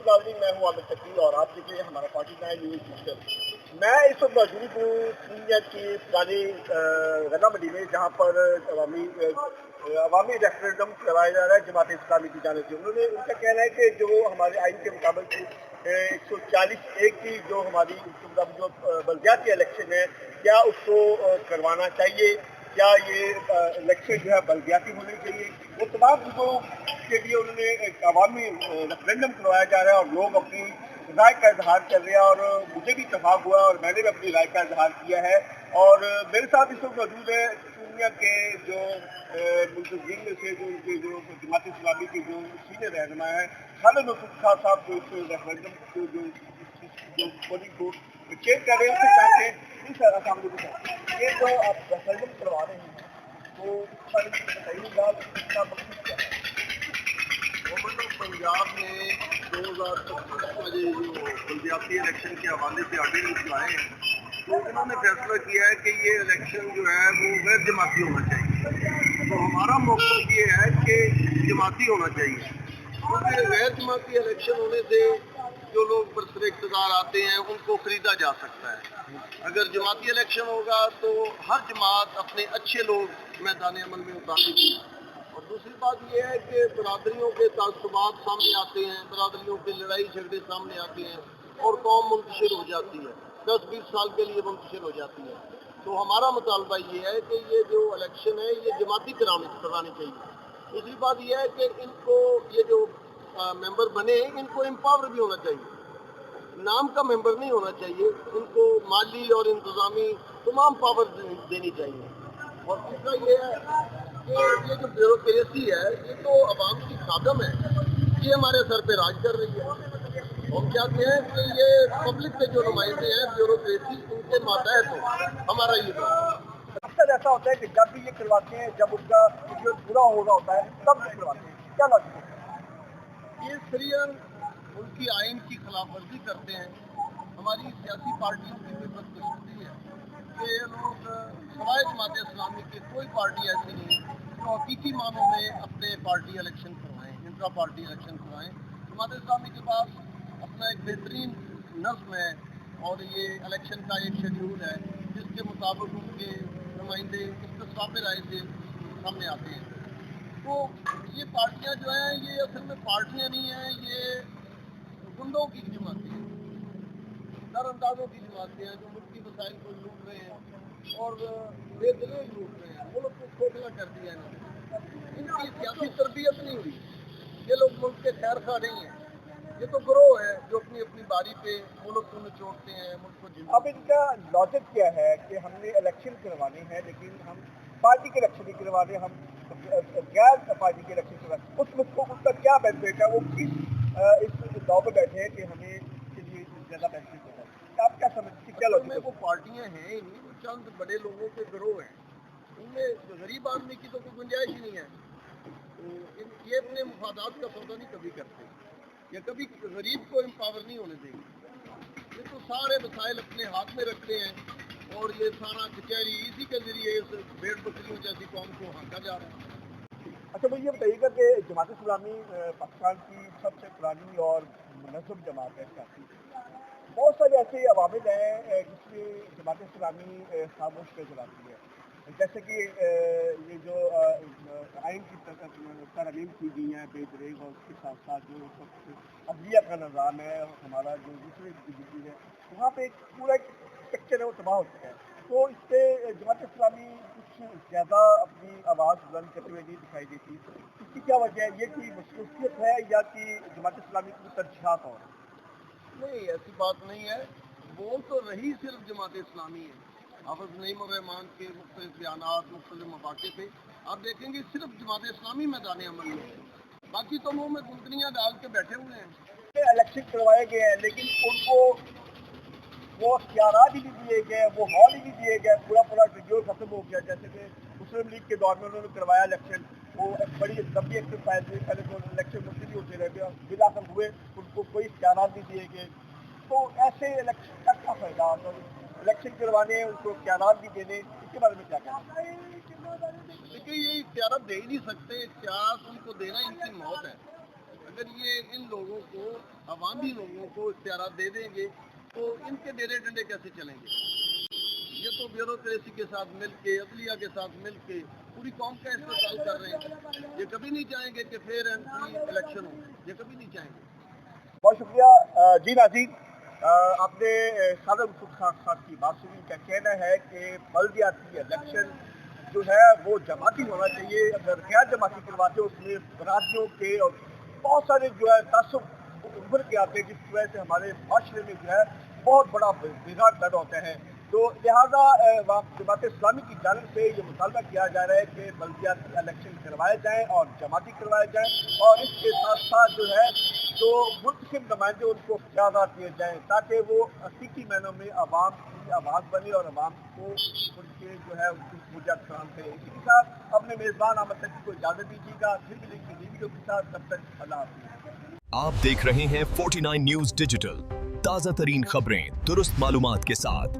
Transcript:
नाज़रीन, मैं हूँ आमिर तकी और आप देख रहे हैं हमारा 49 न्यूज़ डिजिटल। मैं इस वक्त मौजूद हूँ पूर्णिया की पुरानी गन्ना मंडी में, जहाँ पर अवामी रेफरेंडम करवाया जा रहा है जमात इस्लामी की जानिब से। उनका कहना है कि जो हमारे आइन के मुताबिक 140(1) की जो हमारी जो बल्दियाती इलेक्शन है, क्या उसको करवाना चाहिए, क्या ये इलेक्शन जो है बल्दियाती होनी चाहिए। वो तमाम चीज़ों के लिए उन्होंने एक अवामी रेफरेंडम करवाया जा रहा है और लोग अपनी राय का इजहार कर रहे हैं, और मुझे भी इत्तेफाक हुआ और मैंने भी अपनी राय का इजहार किया है। और मेरे साथ इस वक्त मौजूद है पूर्णिया के जो मुल्तज़मीन में से जो उनके जो जमात इस्लामी के जो सीनियर रहनुमा है खालिद मसूद खान साहब, जो इस रेफरेंडम को जो पोलिंग को चेक कर रहे हैं, उससे चाहते हैं ये जो आप रेफरेंडम करवा रहे हैं तो इस बारे में बताइएगा इसका मकसद क्या है। गवर्नमेंट ऑफ पंजाब ने 2025 का जो बल्दियाती इलेक्शन के हवाले से आर्डिनेंस लाए हैं, तो इन्होंने फैसला किया है कि ये इलेक्शन जो है वो गैर जमाती होना चाहिए। तो हमारा मकसद ये है कि जमाती होना चाहिए, क्योंकि गैर जमाती इलेक्शन होने से जो लोग बरसर इक़्तिदार आते हैं उनको खरीदा जा सकता है। अगर जमाती इलेक्शन होगा तो हर जमात अपने अच्छे लोग मैदान अमल में उतारेगी। और दूसरी बात यह है कि बरादरियों के तासुबात सामने आते हैं, बरादरियों के लड़ाई झगड़े सामने आते हैं और कौम मुंतशिर हो जाती है, 10-20 साल के लिए मुंतशिर हो जाती है। तो हमारा मुतालबा ये है कि ये जो इलेक्शन है ये जमाती करवानी चाहिए। दूसरी बात यह है कि इनको ये जो मेंबर बने इनको एम्पावर भी होना चाहिए, नाम का मेंबर नहीं होना चाहिए, इनको माली और इंतज़ामी तमाम पावर देनी चाहिए। और तीसरा ये है कि ये जो ब्यूरोक्रेसी है ये तो आवाम की खादम है, ये हमारे सर पे राज कर रही है। हम चाहते हैं कि ये पब्लिक के जो नुमाइंदे हैं ब्यूरोक्रेसी उनके मातहत हो, हमारा ये बात। अक्सर ऐसा होता है कि जब भी ये करवाते हैं, जब उनका जो पूरा हो रहा होता है तब ये करवाते हैं, क्या लॉजिक है? ये सरियन उनकी आइन की खिलाफ वर्जी करते हैं। हमारी सियासी पार्टियों की भी बदकिस्मती है कि ये लोग सवाए जमात इस्लामी की कोई पार्टी ऐसी नहीं जो हकीकी मानों में अपने पार्टी इलेक्शन करवाएं, इंट्रा पार्टी इलेक्शन करवाएं। जमात इस्लामी के पास अपना एक बेहतरीन नज़्म है और ये इलेक्शन का एक शेड्यूल है जिसके मुताबिक उनके नुमाइंदे इस्तिस्साब राय से सामने आते हैं। तो ये पार्टियां जो हैं ये असल में पार्टियां नहीं हैं, ये गुंडों की जमातें हैं, दरअंदाजों की जमातें हैं जो मुल्की वसाइल को लूट रहे हैं और बेदरेज लूट रहे हैं, मुल्क को खोखला कर दिया इन्होंने। इनकी सियासी तरबियत नहीं हुई, ये लोग मुल्क के खैर खा नहीं हैं, ये तो ग्रोह है जो अपनी अपनी बारी पे मुल्क को निचोड़ते हैं, मुल्क को अब इनका लॉजिक क्या है कि हमने इलेक्शन करवाने हैं, लेकिन हम पार्टी के इलेक्शन नहीं करवा रहे, हम गैर पार्टी के इलेक्शन करवा रहे। उसको उसका क्या बेनिफिट है, वो किस इस दाव में बैठे हैं कि हमें इसके लिए ज़्यादा बेनिफिट होगा। आप क्या समझते हैं, क्या असल लॉजिक में है? वो पार्टियां हैं ही नहीं, वो चंद बड़े लोगों के ग्रोह हैं, उनमें गरीब आदमी की तो कोई गुंजाइश ही नहीं है। तो ये अपने मुफादात का सौदा नहीं कभी करते, या कभी गरीब को एम्पावर नहीं होने देंगे। ये तो सारे वसाइल अपने हाथ में रखते हैं और ये सारा कचहरी इसी के जरिए इस भेड़ बकरियों जैसी कौम को हाँका जा रहा है। अच्छा, मुझे ये बताइएगा कि जमात इस्लामी पाकिस्तान की सबसे पुरानी और मुनज़्ज़म जमात है सियासी। बहुत सारे ऐसे अवामिल हैं जिसमें जमात इस्लामी खामोश नज़र आती है, जैसे कि ये जो आइन की तरमीम की गई है बेदरेग, और उसके साथ साथ जो अदलिया का निज़ाम है हमारा, जो दूसरी डिग्री है वहाँ पे एक पूरा स्ट्रक्चर है वो तबाह हो चुका है। तो इस पर जमात इस्लामी कुछ ज़्यादा अपनी आवाज़ बुलंद करते हुए नहीं दिखाई देती। इसकी क्या वजह है? ये कोई मसरूफियत है या कि जमात इस्लामी की तरजीहात और? नहीं, ऐसी बात नहीं है, बोल तो रही सिर्फ जमात इस्लामी है। हाफ़िज़ नईम उर रहमान के मुख्तलिफ बयानात मुख्तलिफ मौक़े पे आप देखेंगे सिर्फ जमात इस्लामी मैदान अमल में है, बाकी तो मुँह में गुंदनियाँ डाल के बैठे हुए हैं। इलेक्शन करवाए गए हैं, लेकिन उनको वो इख्तियारात ही नहीं दिए गए, वो हॉल ही नहीं दिए गए, पूरा शेड्यूल खत्म हो गया। जैसे कि मुस्लिम लीग के दौर में उन्होंने करवाया इलेक्शन, वो एक बड़ी लंबी एक्सरसाइज हुई, पहले तो इलेक्शन मुलतवी होते रहे, बिलाखिर हुए, उनको कोई इख्तियारात नहीं दिए गए। तो ऐसे इलेक्शन का क्या फ़ायदा? इलेक्शन करवाने, उनको इख्तियारात भी देने, इसके बारे में क्या कहना है? देखिए, ये इख्तियार दे ही नहीं सकते, इख्तियार उनको देना इनकी मौत है। اگر یہ ان لوگوں کو عوامی لوگوں کو اختیارات دے دیں گے تو ان کے ڈیرے ڈنڈے کیسے چلیں گے؟ یہ تو بیوروکریسی کے ساتھ مل کے عدلیہ کے ساتھ مل کے پوری قوم کا استحصال کر رہے ہیں. یہ کبھی نہیں چاہیں گے کہ فیئر اینڈ فری الیکشن ہو. یہ کبھی نہیں چاہیں گے. بہت شکریہ. جی ناظرین، آپ نے صادق مصطفیٰ صاحب کی بات سنی. کا کہنا ہے کہ بلدیاتی الیکشن جو ہے وہ جماعتی ہونا چاہیے. اگر غیر جماعتی کرواتے اس میں برادریوں کے اور بہت سارے جو ہے تعصب ابھر کے آتے ہیں، جس کی وجہ سے ہمارے معاشرے میں جو ہے بہت بڑا بگاڑ پیدا ہوتا ہے. تو لہٰذا جماعت اسلامی کی جانب سے یہ مطالبہ کیا جا رہا ہے کہ بلدیاتی الیکشن کروائے جائیں اور جماعتی کروائے جائیں، اور اس کے ساتھ ساتھ جو ہے جو منتخب نمائندے ان کو اختیارات دیے جائیں تاکہ وہ حقیقی معنوں میں عوام کی آواز بنے اور عوام کو ان کے جو ہے ان کی سہولت فراہم کرے. اسی کے ساتھ اپنے میزبان احمد تقی کو اجازت دیجیے گا. پھر ملیں گے ویڈیو کے ساتھ. تب تک اللہ حافظ. آپ دیکھ رہے ہیں 49 نیوز ڈیجیٹل، تازہ ترین خبریں درست معلومات کے ساتھ.